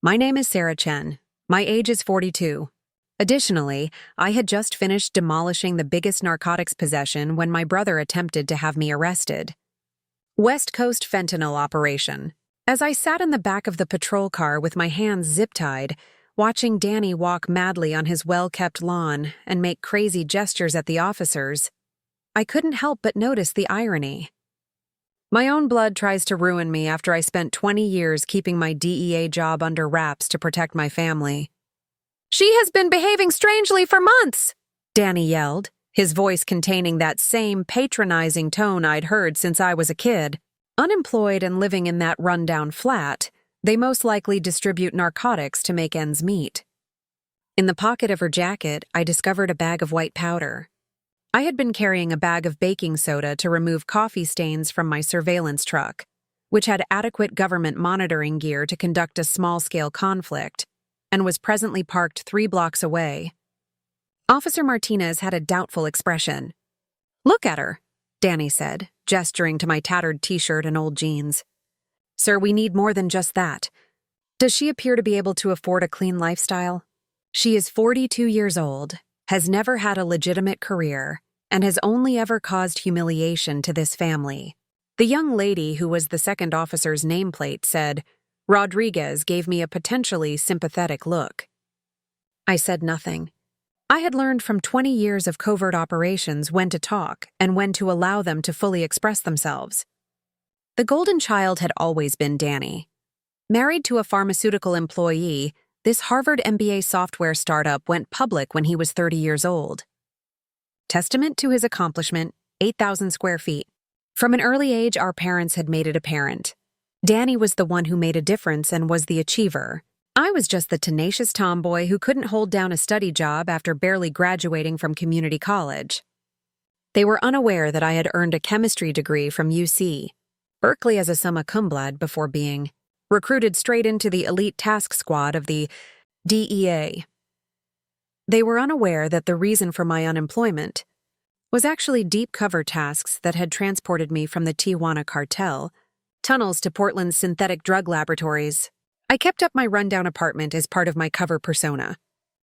My name is Sarah Chen. My age is 42. Additionally, I had just finished demolishing the biggest narcotics possession when my brother attempted to have me arrested. West Coast fentanyl operation. As I sat in the back of the patrol car with my hands zip-tied, watching Danny walk madly on his well-kept lawn and make crazy gestures at the officers, I couldn't help but notice the irony. My own blood tries to ruin me after I spent 20 years keeping my DEA job under wraps to protect my family. "She has been behaving strangely for months," Danny yelled, his voice containing that same patronizing tone I'd heard since I was a kid. Unemployed and living in that rundown flat, they most likely distribute narcotics to make ends meet. In the pocket of her jacket, I discovered a bag of white powder. I had been carrying a bag of baking soda to remove coffee stains from my surveillance truck, which had adequate government monitoring gear to conduct a small-scale conflict, and was presently parked 3 blocks away. Officer Martinez had a doubtful expression. "Look at her," Danny said, gesturing to my tattered t-shirt and old jeans. "Sir, we need more than just that. Does she appear to be able to afford a clean lifestyle? She is 42 years old, has never had a legitimate career, and has only ever caused humiliation to this family." The young lady who was the second officer's nameplate said, "Rodriguez," gave me a potentially sympathetic look. I said nothing. I had learned from 20 years of covert operations when to talk and when to allow them to fully express themselves. The golden child had always been Danny. Married to a pharmaceutical employee, this Harvard MBA software startup went public when he was 30 years old. Testament to his accomplishment, 8,000 square feet. From an early age, our parents had made it apparent. Danny was the one who made a difference and was the achiever. I was just the tenacious tomboy who couldn't hold down a study job after barely graduating from community college. They were unaware that I had earned a chemistry degree from UC, Berkeley as a summa cum laude before being recruited straight into the elite task squad of the DEA. They were unaware that the reason for my unemployment was actually deep cover tasks that had transported me from the Tijuana cartel, tunnels to Portland's synthetic drug laboratories. I kept up my rundown apartment as part of my cover persona.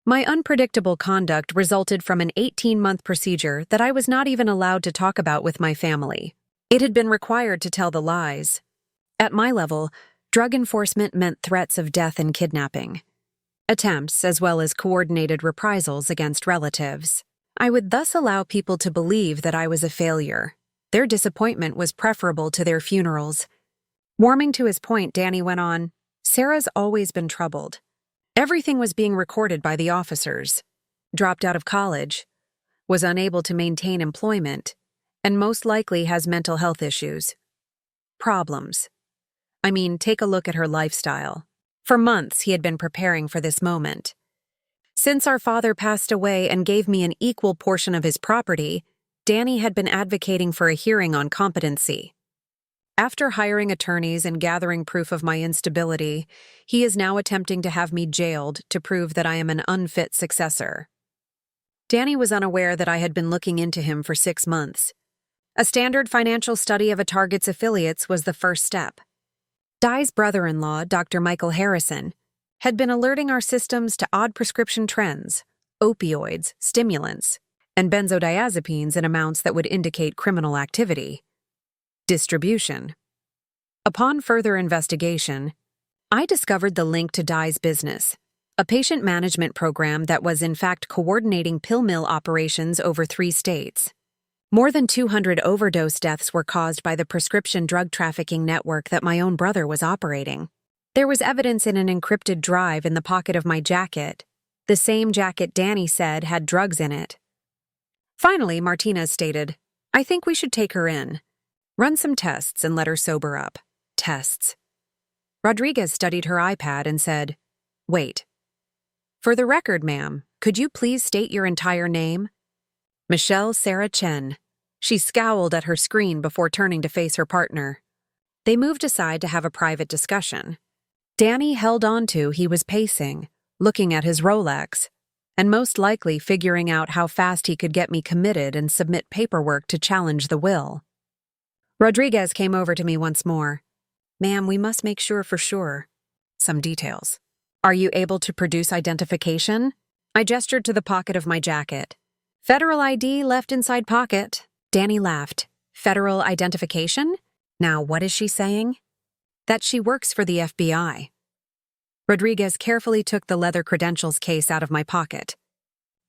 My unpredictable conduct resulted from an 18-month procedure that I was not even allowed to talk about with my family. It had been required to tell the lies. At my level, drug enforcement meant threats of death and kidnapping, attempts as well as coordinated reprisals against relatives. I would thus allow people to believe that I was a failure. Their disappointment was preferable to their funerals. Warming to his point, Danny went on, "Sarah's always been troubled. Everything was being recorded by the officers. Dropped out of college, was unable to maintain employment, and most likely has mental health issues. Problems. I mean, take a look at her lifestyle." For months, he had been preparing for this moment. Since our father passed away and gave me an equal portion of his property, Danny had been advocating for a hearing on competency. After hiring attorneys and gathering proof of my instability, he is now attempting to have me jailed to prove that I am an unfit successor. Danny was unaware that I had been looking into him for 6 months. A standard financial study of a target's affiliates was the first step. Di's brother-in-law, Dr. Michael Harrison, had been alerting our systems to odd prescription trends, opioids, stimulants, and benzodiazepines in amounts that would indicate criminal activity. Distribution. Upon further investigation, I discovered the link to Di's business, a patient management program that was in fact coordinating pill mill operations over 3 states. More than 200 overdose deaths were caused by the prescription drug trafficking network that my own brother was operating. There was evidence in an encrypted drive in the pocket of my jacket, the same jacket Danny said had drugs in it. Finally, Martinez stated, "I think we should take her in. Run some tests and let her sober up." Tests. Rodriguez studied her iPad and said, "Wait. For the record, ma'am, could you please state your entire name?" "Michelle Sarah Chen." She scowled at her screen before turning to face her partner. They moved aside to have a private discussion. Danny held on to he was pacing, looking at his Rolex, and most likely figuring out how fast he could get me committed and submit paperwork to challenge the will. Rodriguez came over to me once more. "Ma'am, we must make sure for sure. Some details." Are you able to produce identification? I gestured to the pocket of my jacket. Federal ID left inside pocket. Danny laughed. Federal identification? Now what is she saying? That she works for the FBI. Rodriguez carefully took the leather credentials case out of my pocket.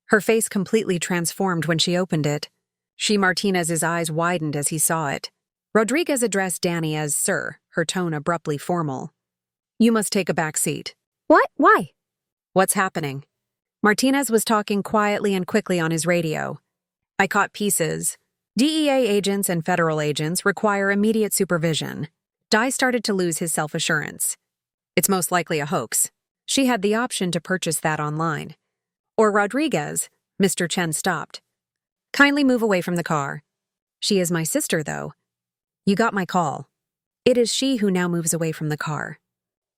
Her face completely transformed when she opened it. Martinez's eyes widened as he saw it. Rodriguez addressed Danny as Sir, her tone abruptly formal. You must take a back seat. What? Why? What's happening? Martinez was talking quietly and quickly on his radio. I caught pieces. DEA agents and federal agents require immediate supervision. Dai started to lose his self-assurance. It's most likely a hoax. She had the option to purchase that online. Or Rodriguez. Mr. Chen stopped. Kindly move away from the car. She is my sister, though. You got my call. It is she who now moves away from the car.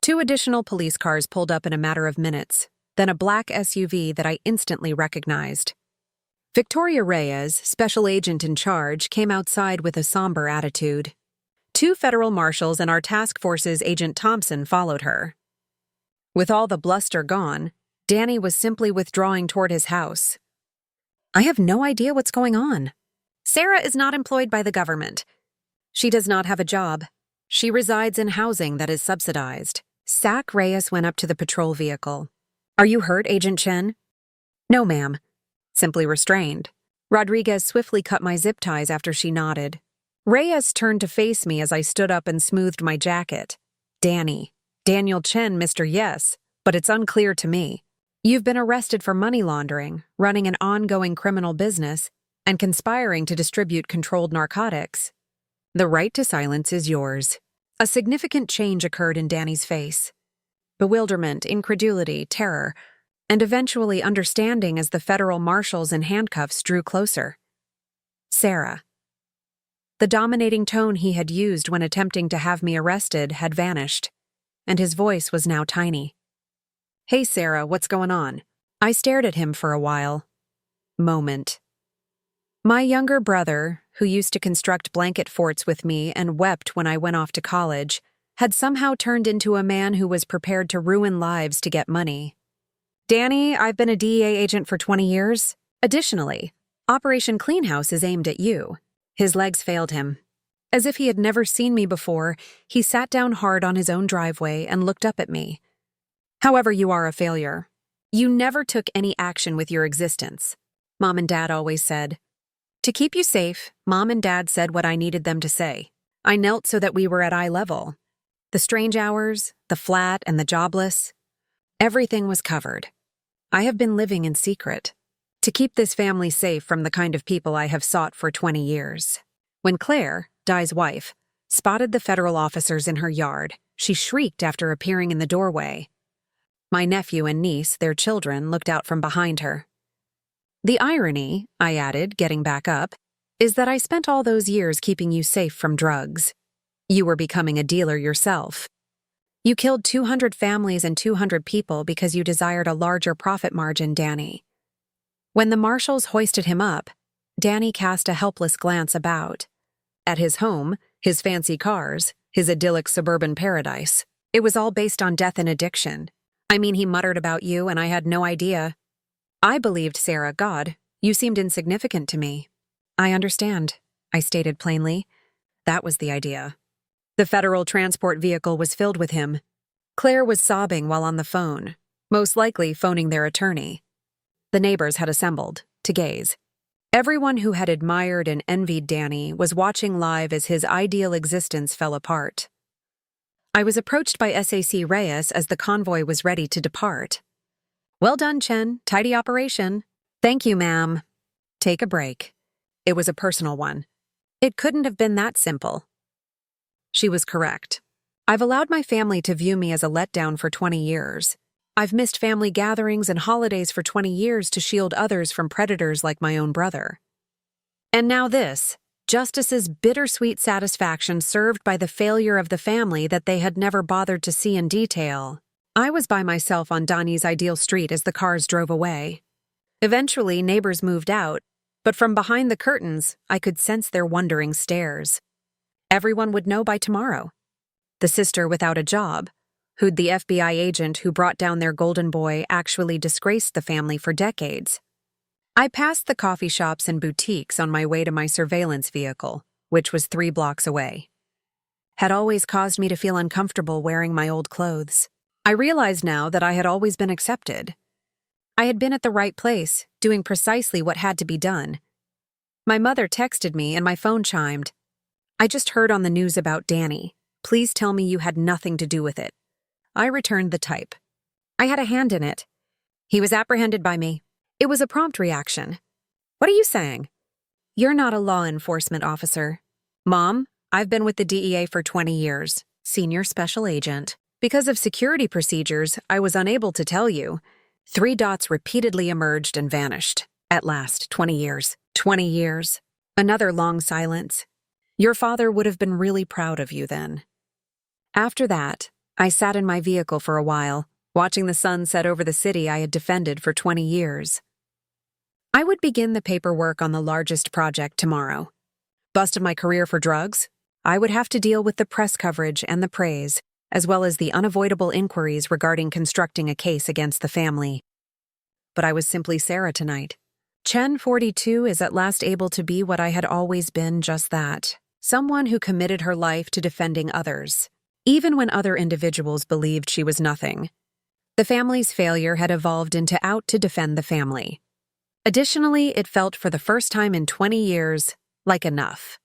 2 additional police cars pulled up in a matter of minutes, then a black SUV that I instantly recognized. Victoria Reyes, special agent in charge, came outside with a somber attitude. 2 federal marshals and our task force's Agent Thompson followed her. With all the bluster gone, Danny was simply withdrawing toward his house. I have no idea what's going on. Sarah is not employed by the government. She does not have a job. She resides in housing that is subsidized. Sac Reyes went up to the patrol vehicle. Are you hurt, Agent Chen? No, ma'am. Simply restrained. Rodriguez swiftly cut my zip ties after she nodded. Reyes turned to face me as I stood up and smoothed my jacket. Danny. Daniel Chen, Mr. Yes, but it's unclear to me. You've been arrested for money laundering, running an ongoing criminal business, and conspiring to distribute controlled narcotics. The right to silence is yours. A significant change occurred in Danny's face. Bewilderment, incredulity, terror, and eventually understanding as the federal marshals in handcuffs drew closer. Sarah. The dominating tone he had used when attempting to have me arrested had vanished, and his voice was now tiny. Hey, Sarah, what's going on? I stared at him for a while. Moment. My younger brother, who used to construct blanket forts with me and wept when I went off to college, had somehow turned into a man who was prepared to ruin lives to get money. Danny, I've been a DEA agent for 20 years. Additionally, Operation Clean House is aimed at you. His legs failed him. As if he had never seen me before, he sat down hard on his own driveway and looked up at me. However, you are a failure. You never took any action with your existence. Mom and Dad always said. To keep you safe, Mom and Dad said what I needed them to say. I knelt so that we were at eye level. The strange hours, the flat, and the jobless. Everything was covered. I have been living in secret. To keep this family safe from the kind of people I have sought for 20 years. When Claire, Dai's wife, spotted the federal officers in her yard, she shrieked after appearing in the doorway. My nephew and niece, their children, looked out from behind her. The irony, I added, getting back up, is that I spent all those years keeping you safe from drugs. You were becoming a dealer yourself. You killed 200 families and 200 people because you desired a larger profit margin, Danny. When the marshals hoisted him up, Danny cast a helpless glance about. At his home, his fancy cars, his idyllic suburban paradise, it was all based on death and addiction. I mean, he muttered about you and I had no idea. I believed, Sarah, God, you seemed insignificant to me. I understand, I stated plainly. That was the idea. The federal transport vehicle was filled with him. Claire was sobbing while on the phone, most likely phoning their attorney. The neighbors had assembled, to gaze. Everyone who had admired and envied Danny was watching live as his ideal existence fell apart. I was approached by SAC Reyes as the convoy was ready to depart. Well done, Chen. Tidy operation. Thank you, ma'am. Take a break. It was a personal one. It couldn't have been that simple. She was correct. I've allowed my family to view me as a letdown for 20 years. I've missed family gatherings and holidays for 20 years to shield others from predators like my own brother. And now this, Justice's bittersweet satisfaction served by the failure of the family that they had never bothered to see in detail. I was by myself on Donnie's ideal street as the cars drove away. Eventually, neighbors moved out, but from behind the curtains, I could sense their wondering stares. Everyone would know by tomorrow. The sister without a job, Who'd the FBI agent who brought down their golden boy actually disgraced the family for decades? I passed the coffee shops and boutiques on my way to my surveillance vehicle, which was 3 blocks away. Had always caused me to feel uncomfortable wearing my old clothes. I realized now that I had always been accepted. I had been at the right place, doing precisely what had to be done. My mother texted me and my phone chimed. "I just heard on the news about Danny. Please tell me you had nothing to do with it." I returned the type. I had a hand in it. "He was apprehended by me." It was a prompt reaction. "What are you saying?" "You're not a law enforcement officer." "Mom, I've been with the DEA for 20 years, senior special agent. Because of security procedures, I was unable to tell you." 3 dots repeatedly emerged and vanished. At last, 20 years. 20 years. Another long silence. "Your father would have been really proud of you then." After that, I sat in my vehicle for a while, watching the sun set over the city I had defended for 20 years. I would begin the paperwork on the largest project tomorrow. Busted my career for drugs? I would have to deal with the press coverage and the praise, as well as the unavoidable inquiries regarding constructing a case against the family. But I was simply Sarah tonight. Chen, 42, is at last able to be what I had always been, just that. Someone who committed her life to defending others, even when other individuals believed she was nothing. The family's failure had evolved into out to defend the family. Additionally, it felt for the first time in 20 years like enough.